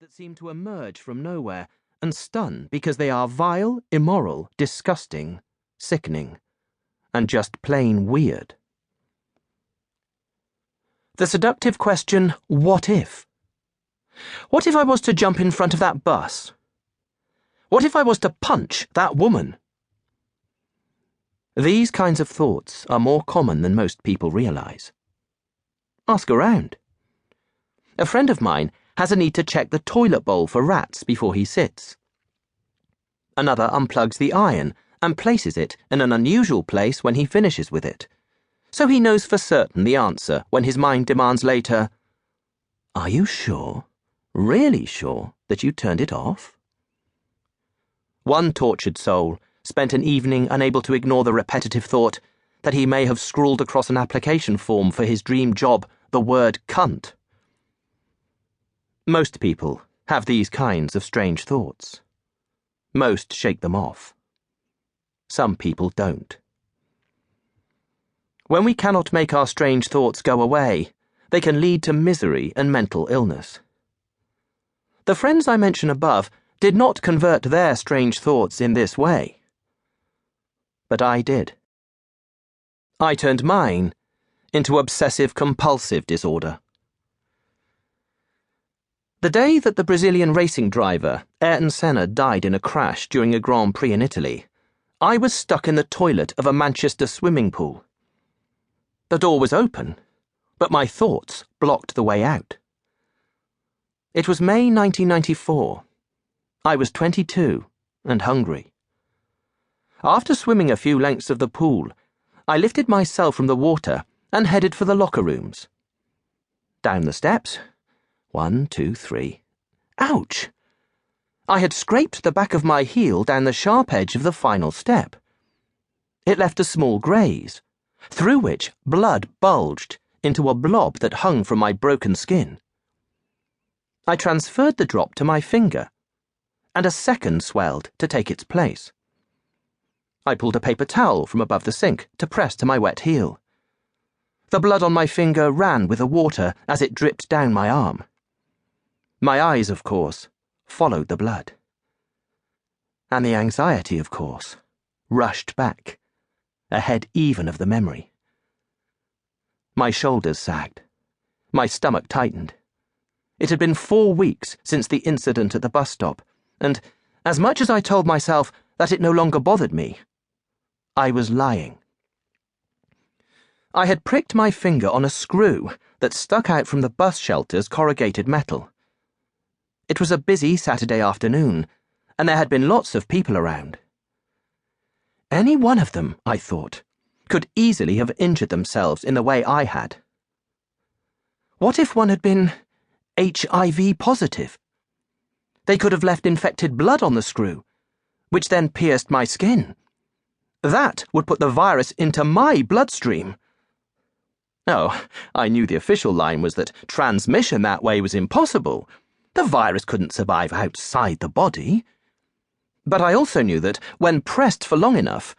that seem to emerge from nowhere and stun because they are vile, immoral, disgusting, sickening, and just plain weird. The seductive question, what if? What if I was to jump in front of that bus? What if I was to punch that woman? These kinds of thoughts are more common than most people realize. Ask around. A friend of mine has a need to check the toilet bowl for rats before he sits. Another unplugs the iron and places it in an unusual place when he finishes with it, so he knows for certain the answer when his mind demands later, "Are you sure, really sure, that you turned it off?" One tortured soul spent an evening unable to ignore the repetitive thought that he may have scrawled across an application form for his dream job the word cunt. Most people have these kinds of strange thoughts. Most shake them off. Some people don't. When we cannot make our strange thoughts go away, they can lead to misery and mental illness. The friends I mention above did not convert their strange thoughts in this way. But I did. I turned mine into obsessive-compulsive disorder. The day that the Brazilian racing driver Ayrton Senna died in a crash during a Grand Prix in Italy, I was stuck in the toilet of a Manchester swimming pool. The door was open, but my thoughts blocked the way out. It was May 1994. I was 22 and hungry. After swimming a few lengths of the pool, I lifted myself from the water and headed for the locker rooms. Down the steps. 1, 2, 3. Ouch! I had scraped the back of my heel down the sharp edge of the final step. It left a small graze, through which blood bulged into a blob that hung from my broken skin. I transferred the drop to my finger, and a second swelled to take its place. I pulled a paper towel from above the sink to press to my wet heel. The blood on my finger ran with the water as it dripped down my arm. My eyes, of course, followed the blood. And the anxiety, of course, rushed back, ahead even of the memory. My shoulders sagged. My stomach tightened. It had been 4 weeks since the incident at the bus stop, and as much as I told myself that it no longer bothered me, I was lying. I had pricked my finger on a screw that stuck out from the bus shelter's corrugated metal. It was a busy Saturday afternoon, and there had been lots of people around. Any one of them, I thought, could easily have injured themselves in the way I had. What if one had been HIV positive? They could have left infected blood on the screw, which then pierced my skin. That would put the virus into my bloodstream. Oh, I knew the official line was that transmission that way was impossible. The virus couldn't survive outside the body. But I also knew that, when pressed for long enough,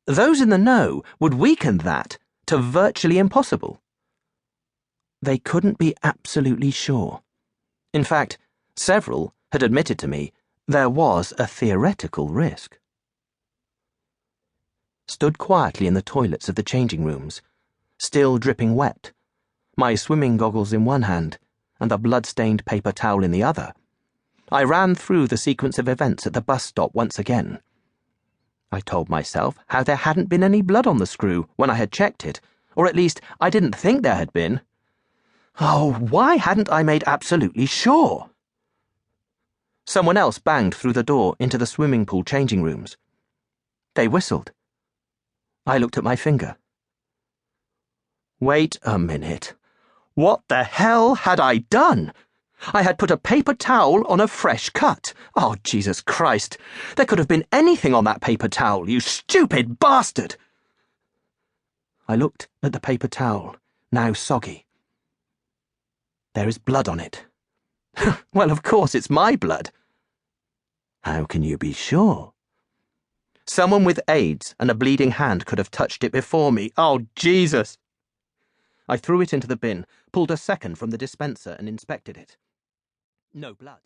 those in the know would weaken that to virtually impossible. They couldn't be absolutely sure. In fact, several had admitted to me there was a theoretical risk. Stood quietly in the toilets of the changing rooms, still dripping wet, my swimming goggles in one hand and the blood-stained paper towel in the other, I ran through the sequence of events at the bus stop once again. I told myself how there hadn't been any blood on the screw when I had checked it, or at least I didn't think there had been. Oh, why hadn't I made absolutely sure? Someone else banged through the door into the swimming pool changing rooms. They whistled. I looked at my finger. Wait a minute. What the hell had I done? I had put a paper towel on a fresh cut. Oh, Jesus Christ. There could have been anything on that paper towel, you stupid bastard! I looked at the paper towel, now soggy. There is blood on it. Well, of course, it's my blood. How can you be sure? Someone with AIDS and a bleeding hand could have touched it before me. Oh, Jesus! I threw it into the bin, pulled a second from the dispenser and inspected it. No blood.